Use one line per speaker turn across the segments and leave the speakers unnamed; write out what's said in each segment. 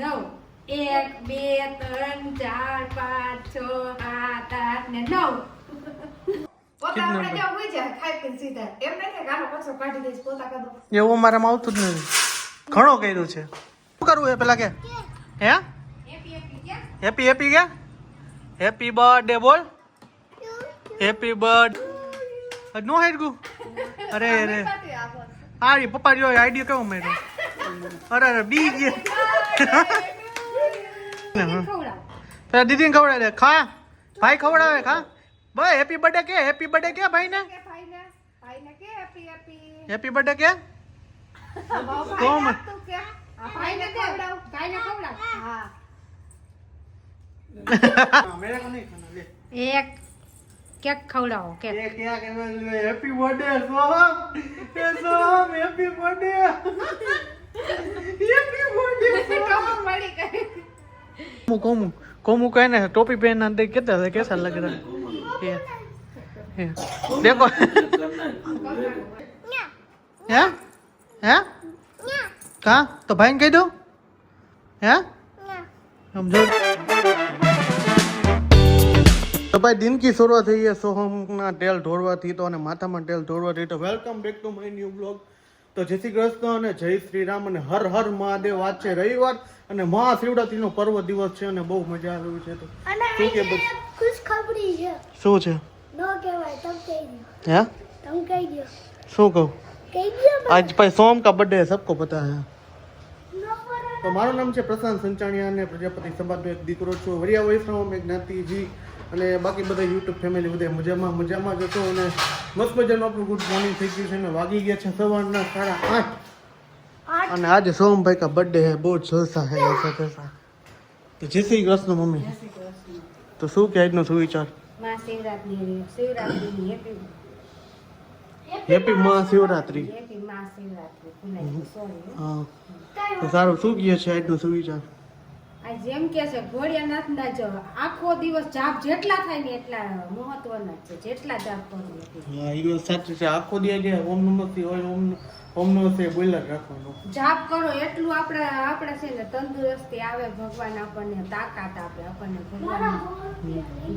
9 1 2 3 4 5 6 7 8 ને 9 પોતા આપણે જો હોય જાય ખાઈ પીને સીધા એમ નહીં કે આનો પાછો કાઢી દઈશ પોતા કાઢો
એવું મારામાં આવતું જ નથી ઘણો કર્યું છે શું કરવું એ પેલા કે હે હેપી હેપી કે હેપી બર્થડે બોલ હેપી બર્થડે નો હાઈટ ગુ અરે અરે હારી પપ્પા જો આઈડિયા કેવો મેળો અરે અરે બી ગયા પેલા દીદીને ખવડાવે દે ખા ભાઈ ખવડાવે ખા ભાઈ હેપી બર્થડે કે ભાઈને હેપી બર્થડે કે કોમ मेरे को नहीं खाना ले
एक केक खवડાવો केक
ये क्या कहना happy birthday Soham happy birthday
कम मड़ी गई
कोमू कहने टोपी पहनना देख कितना है कैसा लग रहा है ये देखो हैं हैं कहाँ तो भाई कह दो हैं हम जो તો ભાઈ દિન કી શરૂઆત થઈ છે સોહમના તેલ ઢોળવાથી તો અને માથામાં તેલ ઢોળવાથી તો welcome back to my new blog તો જય શ્રી કૃષ્ણ અને જય શ્રી રામ અને હર હર મહાદેવ. આજ છે રવિવાર અને મહાશિવરાત્રીનો પર્વ દિવસ છે અને બહુ મજા આવી છે. તો શું કે
ખુશખબરી છે.
શું છે?
નો કહેવાય તમ કહી દો.
હે
તમ કહી દો.
શું કહું?
કહી દો.
आज भाई सोम का बर्थडे है, सबको पता है.
નો પર
તો મારું નામ છે પ્રશાંત સંચાણિયા અને પ્રજાપતિ સમાજનો એક દીકરો છું. વરિયા વૈષ્ણવ એક જ્ઞાતિજી અને બાકી બધા યુટ્યુબ ફેમિલી બધા મજામાં જ હતો. અને મસ્ત મજાનું આપણું ગુડ મોર્નિંગ થઈ ગયું છે અને વાગી ગયા છે સવારના 8:30 અને આજે સોમભાઈ કા બर्थडे है. बहुत जलसा है ऐसा कैसा. તો જય શ્રી કૃષ્ણ મમ્મી. તો શું કે આજનો શું વિચાર?
શિવરાત્રી
હેપી મહાશિવરાત્રી. હા તો સારું. શું કહે છે આજનો શું વિચાર?
આ જેમ કે છે ઘોડિયાનાથના જો આખો દિવસ જાપ જેટલા થાય ને એટલા મહત્વના છે. જેટલા જાપ કરો
હા એ વાત સાચી છે. આખો દિવસ ઓમ નમઃ શિવાય ઓમ નમઃ શિવાય બોલ્યા રાખવાનું.
જાપ કરો એટલું આપણે છે ને તંદુરસ્તી આવે. ભગવાન આપણને તાકાત આપે. આપણને ભગવાન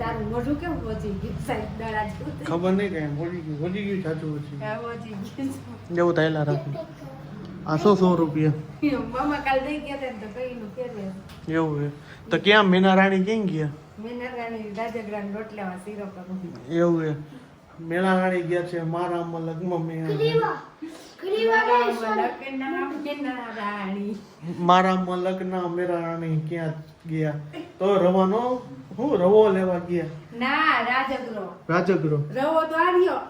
તારું મોઢું કેવું વધી ગયું સાહેબ દડા જેવું.
ખબર નહીં કઈ વધી ગયું સાચું
વધી ગયું
જેવું થયેલા રાખું. આ 100 રૂપિયા
મામા કાલ દઈ ગયા હતા તો કઈ નું ફેરવે
એવું છે. તો ક્યાં મીના રાણી ક્યાં ગયા?
મેનરાણી રાજગરાન રોટલામાં શીરો કરું.
એવું છે. મેલા રાણી ગયા છે મારા મલકમાં મેં મારા મલકના મેરા રાણી ક્યાં ગયા? તો રવાનો હું રવો લેવા ગયા.
ના રાજગરો રવો તો આર્યો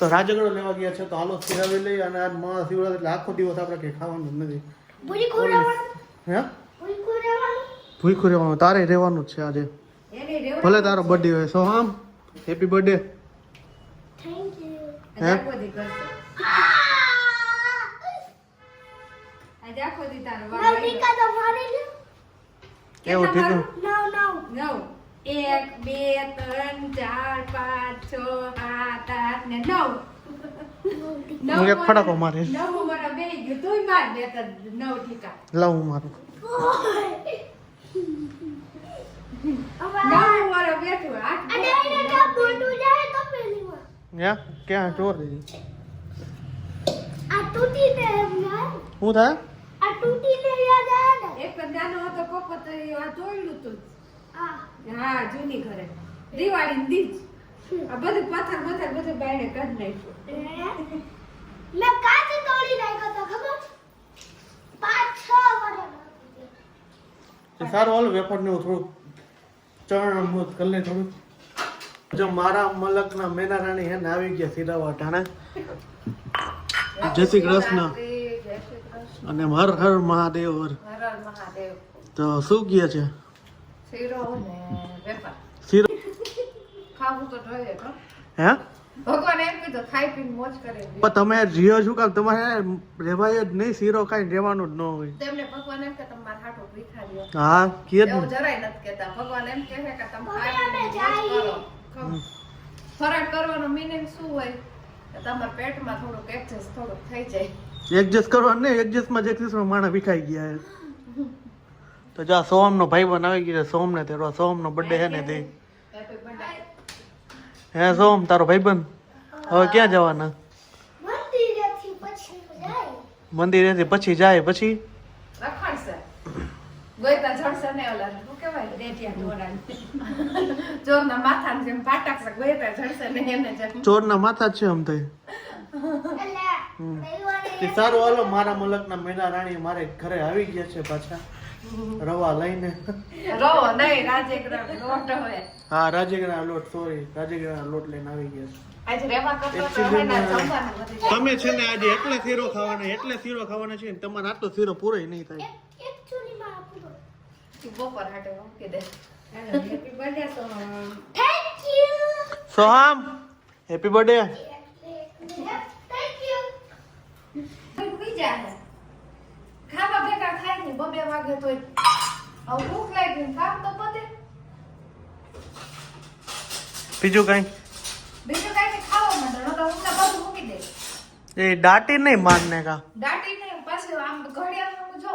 તો રાજગડો લેવા ગયા છે. તો હાલો સિરાવી લઈ. અને આજ મહાશિવરાત્રી એટલે આખો દિવસ આપણે કઈ ખાવાનું જ નથી.
પૂરી ખોરાવાનું.
હે
પૂરી ખોરાવાનું.
ભૂખ્યું રહેવાનું. તારે રહેવાનું જ છે આજે. ભલે તારો બર્થડે હોય. સો આમ હેપી બર્થડે.
Thank you.
હે
આખો દી કરશે. આજે આખો દી તારો
નવ ટીકા તો મારી લે.
એવું ઠીક.
નવ
1 2 3 4 5 6 7 8 ને 9
હું એક ફડાકો મારીશ.
9 મારા બે ગયું. તુંય માર બે તો 9 ઠીકા.
લાવ હું મારું.
9 મારો બેઠું 8
અને એને કા બોટું જાય તો પેલીમાં.
હે ક્યાં ચોર રહી?
આ તૂટી ને યાર.
હું થાય?
આ તૂટી ને યાદ આવે ને.
એક નાનો હતો પપ્પો તો આ જોયેલું તું.
આ
હા જૂની ઘરે દિવાળી દીજ આ બધું પથ્થર બધું બાયણે કાઢી નાખ્યું.
મેં કાચ તોડી નાખ્યો તો ખબર? 5-6 વર્ષ.
સારું હાલ વેફર ને થોડુંક ચણ મૂત કરી લે થોડુંક. જો મારા મલકના મેના રાણી હે ને આવી ગયા સિરાવા ટાણા. જય શ્રી કૃષ્ણ અને હર હર મહાદેવ.
હર હર મહાદેવ.
તો શું કહે છે?
શીરો ને વેપાર
શીરો
ખાવું તો જોઈએ તો
હે
ભગવાન એમ કીધું ખાઈ પીને મોજ કરે.
પણ તમે જીઓ શું કામ? તમારે રેવાય જ નહીં. શીરો ખાઈને રહેવાનું જ ન હોય.
તેમને ભગવાન એમ કે તમે મારા હાટો ભીખાર્યો.
હા કીએ જ
એવું
ને.
જરાય નથી કહેતા. ભગવાન એમ કહે છે કે તમે ખાઈ પીને મોજ કરો. ફરાળ કરવાનો મીનિંગ શું હોય? કે તમારા પેટમાં થોડુંક એડજસ્ટ થોડુંક થઈ જાય.
એડજસ્ટ કરવાનું નહીં. એડજસ્ટમાં જ માણસ વિખાઈ ગયા. તો જા સોહમનો ભાઈબંધ આવી ગયો છે. સોમને તેરો સોહમનો બર્થડે છે ને તે.
Happy birthday.
હે સોહમ તારો ભાઈબંધ હવે ક્યાં જવાના?
મંદિરેથી પછી જાય.
મંદિરેથી પછી જાય પછી
રખડશે. ગોઈતા જડશે ને ઓલા શું કહેવાય રેટિયા ઢોરાને. ચોરના માથાને જેમ પાટકશે ગોઈતા જડશે ને એને જેમ.
ચોરના માથા જ છે આમ તો.
એટલે રવિવારે
તે સારું હાલો મારા મલકના મેના રાણી મારે ઘરે આવી ગયા છે પાછા રવા લઈને.
રો નહીં રાજેગ્રા લોટ હોય.
હા રાજેગરા લોટ સોરી રાજેગરા લોટ લઈને આવી ગયા છે.
આજે રેવા કરતો તો
Actually
એના જમવાનું વધી જાય.
તમે છે ને આજે એટલે શીરો ખાવાના છે ને તમારે આટલો શીરો પૂરો નહીં થાય.
એકચ્યુઅલી માં આપું.
તું બપોર હાટે મૂકી દે. Happy birthday Soham.
Thank you.
Soham happy birthday.
Thank you.
ઉઈ જાય. ખાવા ભેગા ખાય ને 2 વાગે તોય. હવે ભૂખ લાગી ને કામ તો પતે.
બીજું કઈ
બીજું કાંઈ ખાવા માંડે ન તો ઊંઘના બધું મૂકી દે.
એ દાટી નહીં મારને કા
દાટીને પાછું આમ ઘડિયાળનું જો.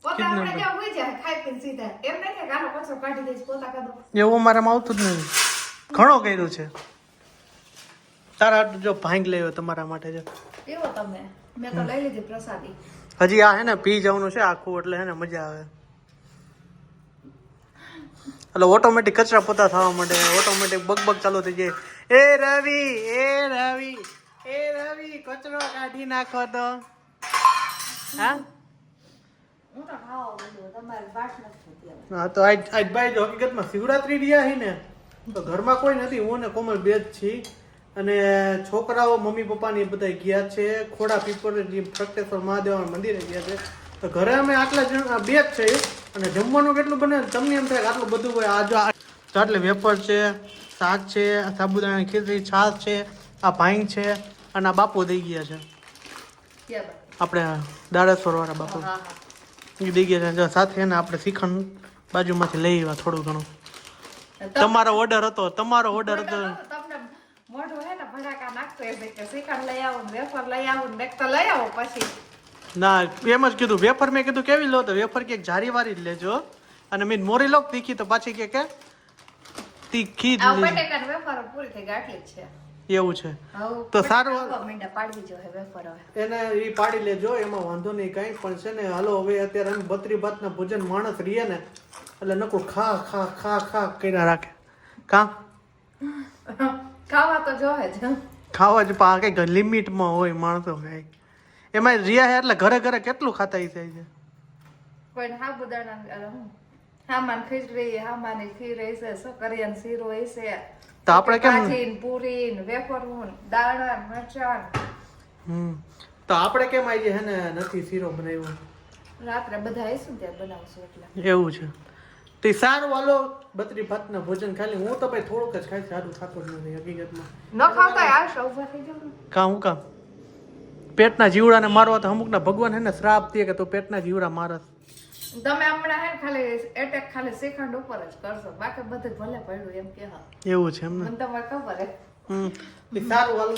પોતા આપણે ત્યાં ઉઈ જાય ખાઈ પીને સીધા. એમ નહીં કે ગાલો કચરો કાઢી દઈશ પોતા કાઢો.
એવું મારામાં આવતું જ નહીં. ઘણો કર્યું છે તારા હાટુ જો ભાંગ લેવો તમારા માટે જો
પીવો તમે. મેં તો લઈ લીધી પ્રસાદી.
હજી આ હે ને પી જવાનું છે આખું એટલે હે ને મજા આવે. એટલે ઓટોમેટિક કચરા પોતા થવા માંડે ઓટોમેટિક બગ ચાલુ થઈ જાય. એ રવિ કચરો કાઢી નાખો તો. હા
હું તો ખાવા બધું તમારે વાટ નથી થતી હવે.
હા તો આજ ભાઈ જો હકીકતમાં શિવરાત્રી રહ્યા હી ને તો ઘરમાં કોઈ નથી હું ને કોમલ બે જ છીએ અને છોકરાઓ મમ્મી પપ્પાની બધા ગયા છે ખોડા પીપર જે પ્રગટેશ્વર મહાદેવના મંદિરે ગયા છે તો ઘરે અમે આટલા જણ બે જ છે અને જમવાનું કેટલું બને તમને એમ થાય કે આટલું બધું હોય આ જો આટલે વેફર છે શાક છે સાબુદાણાની ખીચડી છાશ છે આ ભાંગ છે અને આ બાપુ દઈ ગયા છે
ક્યાં
આપણે દાડેશ્વર વાળા બાપુ
હા
એ દઈ ગયા છે જો સાથે ને આપણે શ્રીખંડ બાજુમાંથી લઈ આવ્યા થોડું ઘણું
હા.
તમારો ઓર્ડર હતો
તમને મોઢું હે ને ભડાકા નાખતો એ કે શ્રીખંડ લઈ આવો ને વેફર લઈ આવો ને મેં તો લઈ આવો પછી.
ના એમ જ કીધું વેફર મેં કીધું કેવી લો તો વેફર કે જારી વાળી જ લેજો અને મેં મોરી લો તીખી તો પાછી કે તીખી જ
આ
લેજો
બટેકા ને વેફર પૂરી થઈ ગઈ આટલી જ છે.
એવું છે
હવે
તો સારું.
ખાવા માંડ્યા પાડવી જો હે વેફર હવે.
એને એ પાડી લેજો એમાં વાંધો નહીં કાંઈ પણ છે ને હાલો હવે અત્યારે અમે 32 ભાતના ભોજન માણસ રહીએ ને એટલે નકરું ખા કર્યા રાખે કા
ખાવા તો જોહે જ.
ખાવા જ પા કઈક લિમિટમાં હોય માણસો કઈ એમાં રિયા હે એટલે ઘરે કેટલું ખાતા ઈ થાય છે
કોઈ સાબુદાણા હામાન ખીચડી હામાની ખીર હશે સકરિયાન શીરો હશે
તો આપણે કેમ
ભાજીન પૂરીન વેફરું દાણા મરચાં
તો આપણે કેમ આજે હે ને નથી શીરો બનાવ્યો
રાત્રે બધા આવીશું ને ત્યારે બનાવશું એટલે.
એવું છે તે સારું હાલો 32 ભાતના ભોજન ખાલી હું તો ભાઈ થોડુંક જ ખાઈ સારું થતું જ નથી હકીકતમાં
ન ખાતા આવશે ઉભા થઈ જાવ ને.
કામ પેટના જીવડાને મારવા તો અમુકના ભગવાન હે ને શ્રાપ દે કે તું પેટના જીવડા મારસ
તમે હમણાં હે ને ખાલી એટેક ખાલી શ્રીખંડ ઉપર જ કરશો બાકી બધું ભલે પડ્યું એમ કે હા
એવું છે એમને
મને તમારે ખબર હે.
તે સારું હાલો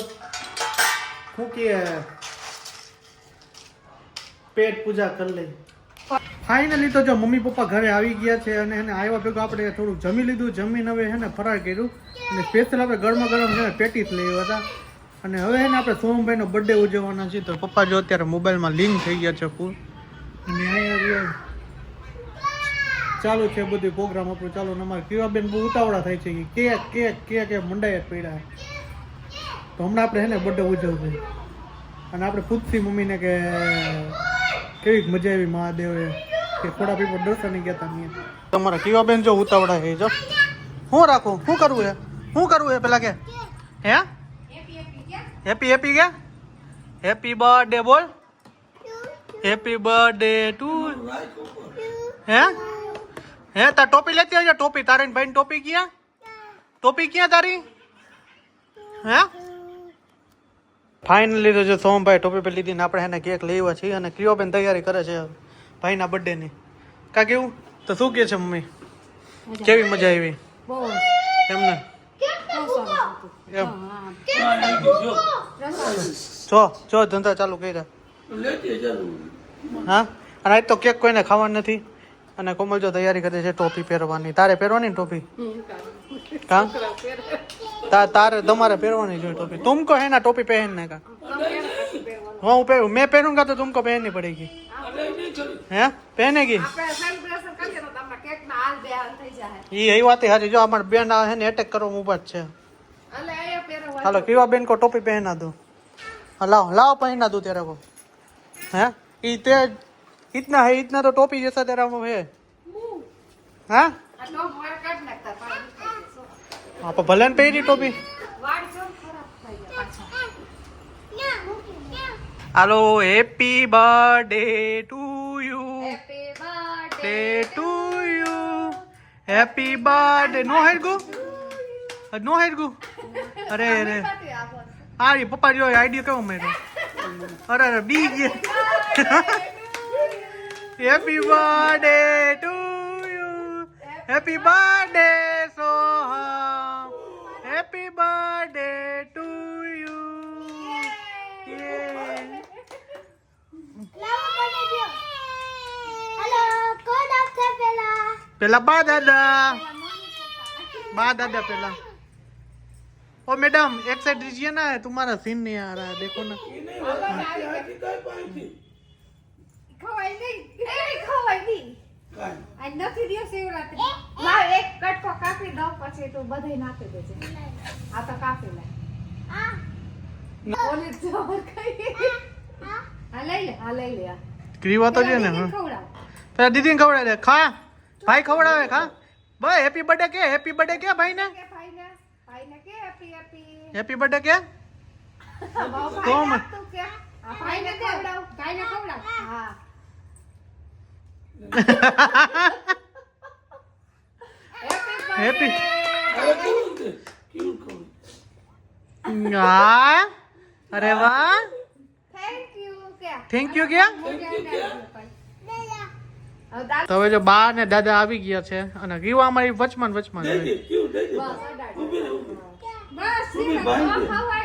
હું કે પેટ પૂજા કરી લઈ ફાઇનલી તો જો મમ્મી પપ્પા ઘરે આવી ગયા છે અને એને આવ્યા ભેગું આપણે થોડુંક જમી લીધું જમીને હવે હે ને ફરાર કર્યું અને સ્પેશિયલ આપણે ગરમા ગરમ છે ને પેટીસ લઈ આવ્યા હતા અને હવે હે ને આપણે સોમભાઈનો બર્થડે ઉજવવાના છે તો પપ્પા જો અત્યારે મોબાઈલમાં લિંક થઈ ગયા છે ફૂલ અને અહીંયા ચાલુ છે બધું પ્રોગ્રામ આપણું ચાલુ ને અમારે કેવાબેન બહુ ઉતાવળા થાય છે કે કેક મંડાઈ જ પડ્યા તો હમણાં આપણે હે ને બર્થડે ઉજવવું અને આપણે પૂછતી મમ્મીને કે કેવી મજા આવી મહાદેવે કે થોડા પીપર દર્શન ગયા હતા અહીંયા તમારા કેવાબેન જો ઉતાવળા છે જો શું રાખું શું કરવું હે પેલા કે હે હેપી કે હેપી બર્થડે બોલ હેપી બર્થડે ટુ હે તાર ટોપી લેતી આવજો ટોપી તારે ભાઈ ટોપી ક્યાં તારી હે ફાઇનલી તો જો સોમભાઈ ટોપી પર લીધી ને આપણે એને કેક લેવા છીએ અને ક્રિયોબેન તૈયારી કરે છે ભાઈના બર્થડે ની કા કેવું તો શું કે છે મમ્મી કેવી મજા આવી
બહુ
એમને એમ જો ધંધા ચાલુ કર્યા હા અને આજ તો કેક કોઈને ખાવાનું નથી અને કોમલ જો તૈયારી કરે છે ટોપી પહેરવાની. તારે પહેરવાની ને ટોપી? કા તારે તમારે પહેરવાની જોઈએ ટોપી. तुमको है ना टोपी पहनने का? हाँ वो पहन मैं पहनूंगा तो तुमको पहननी पड़ेगी. हैं पहनेगी? यही बात है हाजी. जो हमारे बेन है ने अटैक करो मुँह पर છે. हेलो किवा बेन को टोपी पहना दो. लाओ लाओ पहना दो तेरे को. हैं इतने इतना है इतना तो टोपी जैसा तेरा मुंह है. हाँ आप भले ने पहनी टोपी. Hello happy birthday to you. Day to you. Happy birthday. नो हेड गो नो हेड गो. अरे अरे हाँ ये पप्पा जो आइडिया क्यों मेरे. अरे अरे बी गया. Happy birthday to you. Happy birthday Soham. Happy birthday to you.
Hello कौन आपसे पहला
पहला बा दादा पहला. ओ मैडम एक साइड दीजिए ना तुम्हारा सीन नहीं आ रहा है देखो ना. क्रीवा तो जो ने પેલા દીદી ને ખવડાવે. ખા ભાઈ ખવડાવે. ખા ભાઈ હેપી બર્થડે કે હેપી બર્થડે કે ભાઈ ને હેપી બર્થડે કે કોમ હેપી હા. અરે વાહ થેન્ક યુ क्या તો હવે જો બા ને દાદા આવી ગયા છે અને ગીવા અમારી વચમાં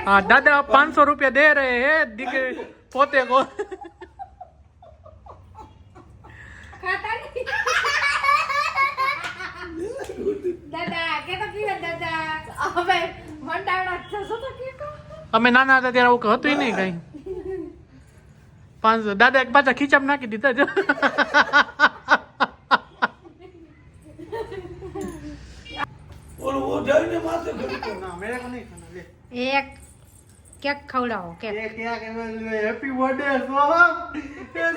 हाँ दादा 500 रुपया दे रहे हैं दिखे पोते को. અમે નાના હતા ત્યારે આવું હતું નહીં કઈ. 500 દાદા એક પાછા ખીચામ નાખી દીધા જો.
એક કેક ખવડાવો cake.
Happy birthday Soham.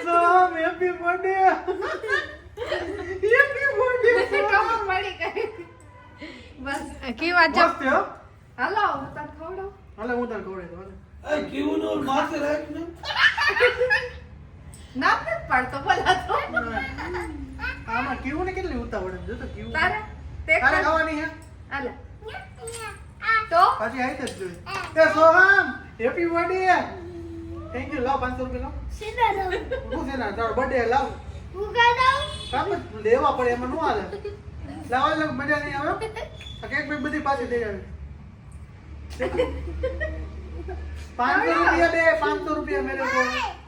Soham happy birthday. Happy birthday Soham.
બસ કેવી વાત છે.
હાલો
હું તને ખવડાવું.
હાલો હું તને ખવડાવું.
એ કેવું નો માથે રાખને
ના પડતો બોલા તો.
આમાં કેવું ને કેટલી ઉતાવળ જો તો કેવું.
તારે તે
તારે ખાવાની હે.
હાલે તો
પાછી આવી જ જોઈ. એ Soham happy birthday. Thank you. લાવ 500 રૂપિયા લાવ.
सीधा दो
હું છે ના તારો બર્થડે લાવ.
उगा दो
કામ લેવા પડે એમાં નો હાલે. લાવ લાવ મજા નહીં આવે. આ કેક બે બધી પાછી દઈ આવે. 500 रुपया दे. 500 रुपया मेरे को.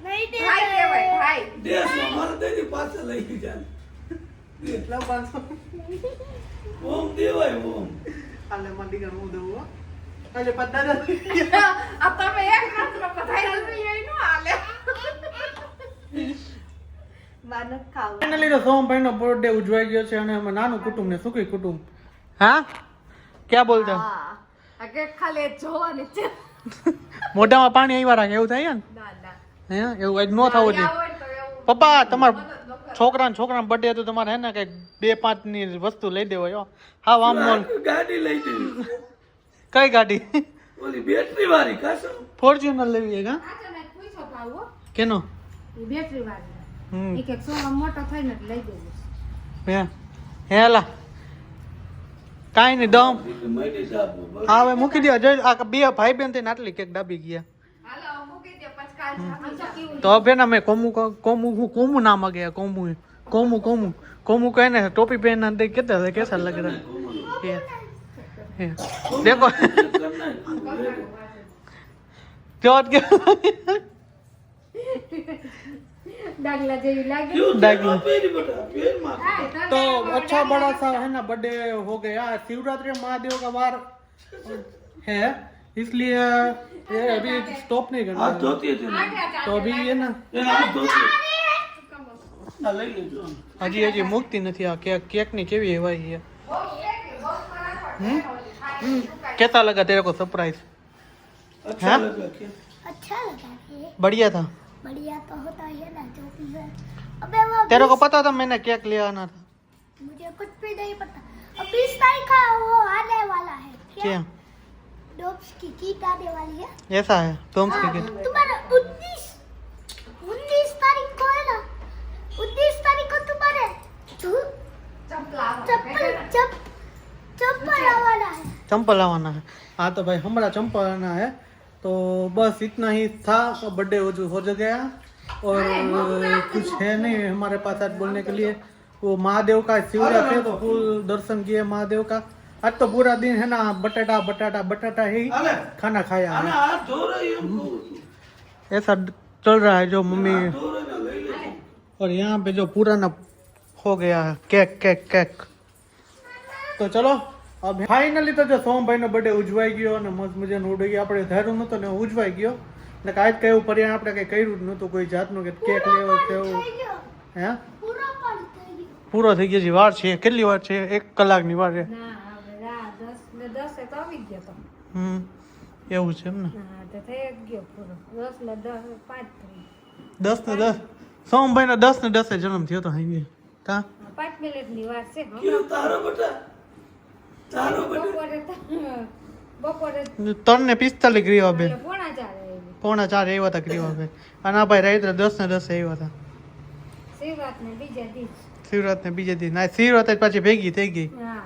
नहीं दे
ભાઈ કહેવાય ભાઈ.
દેશ અમારે તેની પાસે લઈ જાય
લાવ 500.
ઓમ દેવાય ઓમ
હાલે મંડી કર હું દઉં હો. આજે પદ્દાદા
આ તમે એક રાતમાં બધાય હલવી નો હાલે. માનત ખાવ.
ફાઇનલી તો સોમભાઈ નો બર્થડે ઉજવાઈ ગયો છે અને અમે નાનું કુટુંબ ને સુખી કુટુંબ. હા ક્યાં બોલતા
હા આ કેક ખાલી જોવાની છે.
મોઢામાં પાણી આવ્યા રાખે એવું થાય ને.
ના ના
હે એવું આજ નો થવું જોઈએ. પપ્પા તમારા છોકરાનો બર્થડે તો તમારે હે ને કઈક 2-5 ની વસ્તુ લઈ દેવો. હા આમ મોલ
ગાડી લઈ જઈ
કઈ ગાડી?
ઓલી બેટરી વાળી કાસો
ફોર્ચ્યુનર લેવી છે કા?
આ તો મેં પૂછો ભાવ હો.
કેનો?
એ બેટરી વાળી.
હમ
એક એક સોનો મોટો થઈને જ લઈ દેવું.
હે હેલા કાઈ નહીં દમ.
મળી જાબો
હા હવે મૂકી દે. આ બે ભાઈ બેન થઈને આટલી કેક દાબી ગયા.
હાલો મૂકી દે પછી કાલ સમજો કેવું.
તો હવે ના મેં કોમુ નામ आ गया. कोमू कहने टोपी पहना दे कितना कैसा लग रहा है ये देखो
डागला जेवी लागे
क्यों
डागला।
पेरी बेटा पेर मार
तो अच्छा बड़ा सा है ना बर्थडे हो गया। शिवरात्रि महादेव का वार है, इसलिए ये अभी स्टॉप नहीं करना
हाथ
है।
धोती है
तो अभी ये ना
तेरे हाथ धोती है लई लेજો
હજી હજી મુકતી નથી આ કેક કેક ની કેવી હવાઈ છે कैसा लगा तेरे को सरप्राइज
अच्छा
हाँ?
लगा क्या
अच्छा लगा ये
बढ़िया था
बढ़िया तो होता ही है ना जो भी है अबे वो
तेरे को पता था मैंने केक ले आना था
मुझे कुछ भी नहीं पता अब 20 तारीख का वो आने वाला है
क्या
डॉप्स की कीट आने वाली है
ऐसा है टॉम्स
हाँ,
के
तुम्हारा 19 तारीख को है ना 19 तारीख को तुम्हारे
चपला
चप्पल आवाना है
चंपल लावाना है। हाँ तो भाई हमारा चंपल आना है। तो बस इतना ही था। बर्थडे हो गया और कुछ है नहीं हमारे पास आज बोलने के लिए। वो महादेव का शिवरात्रि है तो फुल दर्शन किए महादेव का। आज तो पूरा दिन है ना बटाटा बटाटा बटाटा ही
अरे
खाना खाया
आना
है।
हाथ धो रही है हमको
ऐसा चल रहा है जो मम्मी।
धो रही ना लई ले
और यहाँ पे जो पूरा ना हो गया है केक केक केक। तो चलो अब ફાઇનલી તો જો સોમભાઈનો બર્થડે ઉજવાઈ ગયો અને મસ્ત મજાનો ઉડાઈ ગયો. આપણે ધાર્યું નહોતું ને ઉજવાઈ ગયો ને આજ કઈ એવું પરિણામ આપણે કઈ કર્યું જ નહોતું કોઈ જાતનું કે કેક લેવો તેવું હે
पूरा पानी થઈ ગયો
પૂરો થઈ ગયો છે. વાર છે કેટલી વાર છે 1 કલાકની વાર છે.
ના હવે રાત 10 ને 10 તો આવી ગયો તો
એવું છે એમ ને
હા તો થઈ જ ગયો પૂરો 10 ને 10 5 થઈ
10 ને 10 સોમભાઈનો 10 ને 10 જન્મ થયો તો હાઈ કા
5 મિનિટની વાર છે
क्यों तारो बेटा तारो बेटा
બપોરે
3 ને 45 ગ્રીવા બેન
એટલે પોણા 4 આવી
3:45 આવ્યા હતા ગ્રીવા બેન અને આ ભાઈ રાત્રે 10 ને 10 આવ્યા હતા.
શિવરાતને બીજા દિવસ
શિવરાત ને બીજે દી ના શિવરાત પાછી ભેગી થઈ ગઈ.
હા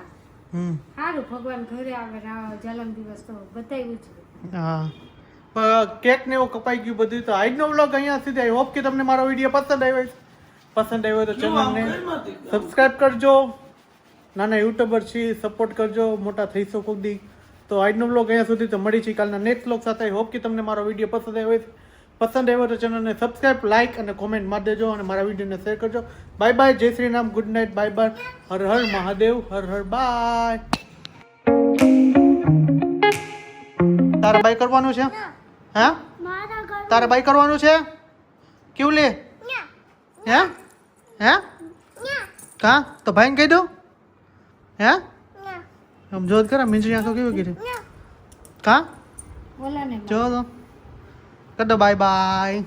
હમ
સારું ભગવાન ઘરે આવે જન્મ દિવસ તો બધાય ઉજવે
હા પણ કેક ને એવું કપાઈ ગયું બધું. તો આજનો વ્લોગ અહીંયા સુધી. આઈ હોપ કે તમને મારો વિડીયો પસંદ આવ્યો હોય. પસંદ આવ્યો તો ચેનલને સબસ્ક્રાઇબ કરજો. નાના યુટ્યુબર છીએ સપોર્ટ કરજો. મોટા થઈશો કોક દી. તો આજનો વ્લોગ અહીંયા સુધી. તો મળી છે કાલના નેક્સ્ટ વ્લોગ સાથે. આઈ હોપ કે તમને મારો વિડીયો પસંદ આવ્યો હોય. પસંદ આવ્યો તો ચેનલને સબસ્ક્રાઇબ લાઇક અને કોમેન્ટ મારી દેજો અને મારા વિડીયોને શેર કરજો. Bye bye. જય Shri Ram. Good night. Bye bye. હર હર મહાદેવ. હર હર બાય. તારે બાય કરવાનું છે હે
મારા ઘર
તારે બાય કરવાનું છે કેવું લે હે હે કા તો ભાઈને કહી દઉં હે આમ જોત કરે મીંજરી આંખો કેવી કીધી કા
બોલા ને
જો તો કદો બાય બાય.